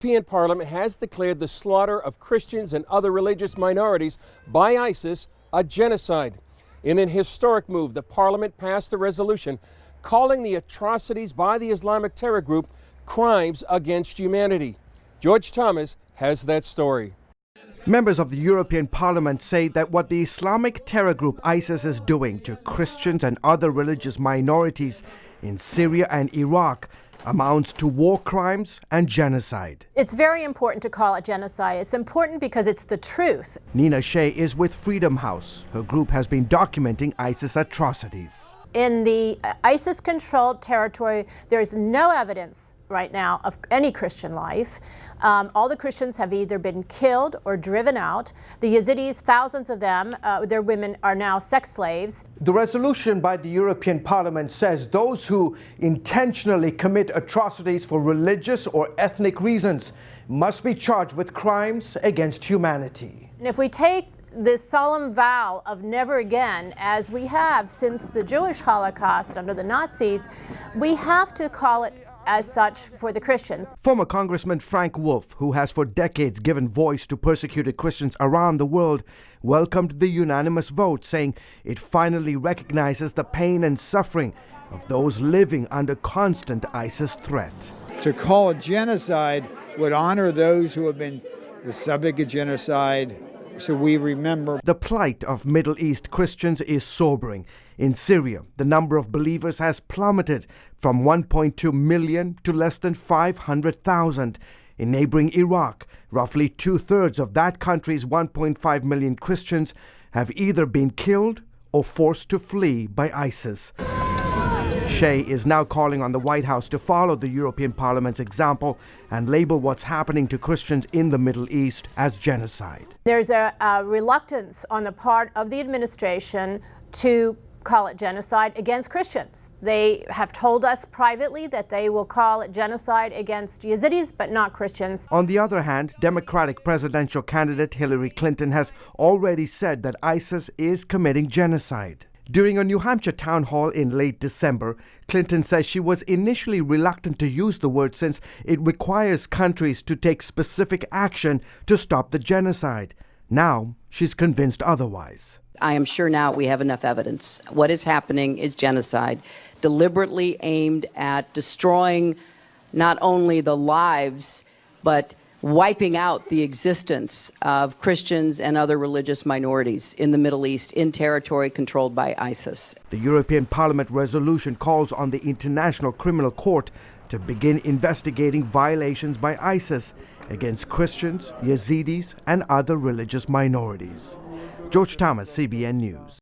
The European Parliament has declared the slaughter of Christians and other religious minorities by ISIS a genocide. In an historic move, the Parliament passed a resolution calling the atrocities by the Islamic terror group crimes against humanity. George Thomas has that story. Members of the European Parliament say that what the Islamic terror group ISIS is doing to Christians and other religious minorities in Syria and Iraq amounts to war crimes and genocide. It's very important to call it genocide. It's important because it's the truth. Nina Shea is with Freedom House. Her group has been documenting ISIS atrocities. In the ISIS-controlled territory, there is no evidence right now of any Christian life. All the Christians have either been killed or driven out. The Yazidis, thousands of them, their women are now sex slaves. The resolution by the European Parliament says those who intentionally commit atrocities for religious or ethnic reasons must be charged with crimes against humanity. And if we take this solemn vow of never again, as we have since the Jewish Holocaust under the Nazis, we have to call it as such for the Christians. Former Congressman Frank Wolf, who has for decades given voice to persecuted Christians around the world, welcomed the unanimous vote, saying it finally recognizes the pain and suffering of those living under constant ISIS threat. To call it genocide would honor those who have been the subject of genocide, so we remember. The plight of Middle East Christians is sobering. In Syria, the number of believers has plummeted from 1.2 million to less than 500,000. In neighboring Iraq, roughly two-thirds of that country's 1.5 million Christians have either been killed or forced to flee by ISIS. Shea is now calling on the White House to follow the European Parliament's example and label what's happening to Christians in the Middle East as genocide. There's a reluctance on the part of the administration to call it genocide against Christians. They have told us privately that they will call it genocide against Yazidis, but not Christians. On the other hand, Democratic presidential candidate Hillary Clinton has already said that ISIS is committing genocide. During a New Hampshire town hall in late December, Clinton says she was initially reluctant to use the word since it requires countries to take specific action to stop the genocide. Now, she's convinced otherwise. I am sure now we have enough evidence. What is happening is genocide, deliberately aimed at destroying not only the lives, but wiping out the existence of Christians and other religious minorities in the Middle East in territory controlled by ISIS. The European Parliament resolution calls on the International Criminal Court to begin investigating violations by ISIS against Christians, Yazidis, and other religious minorities. George Thomas, CBN News.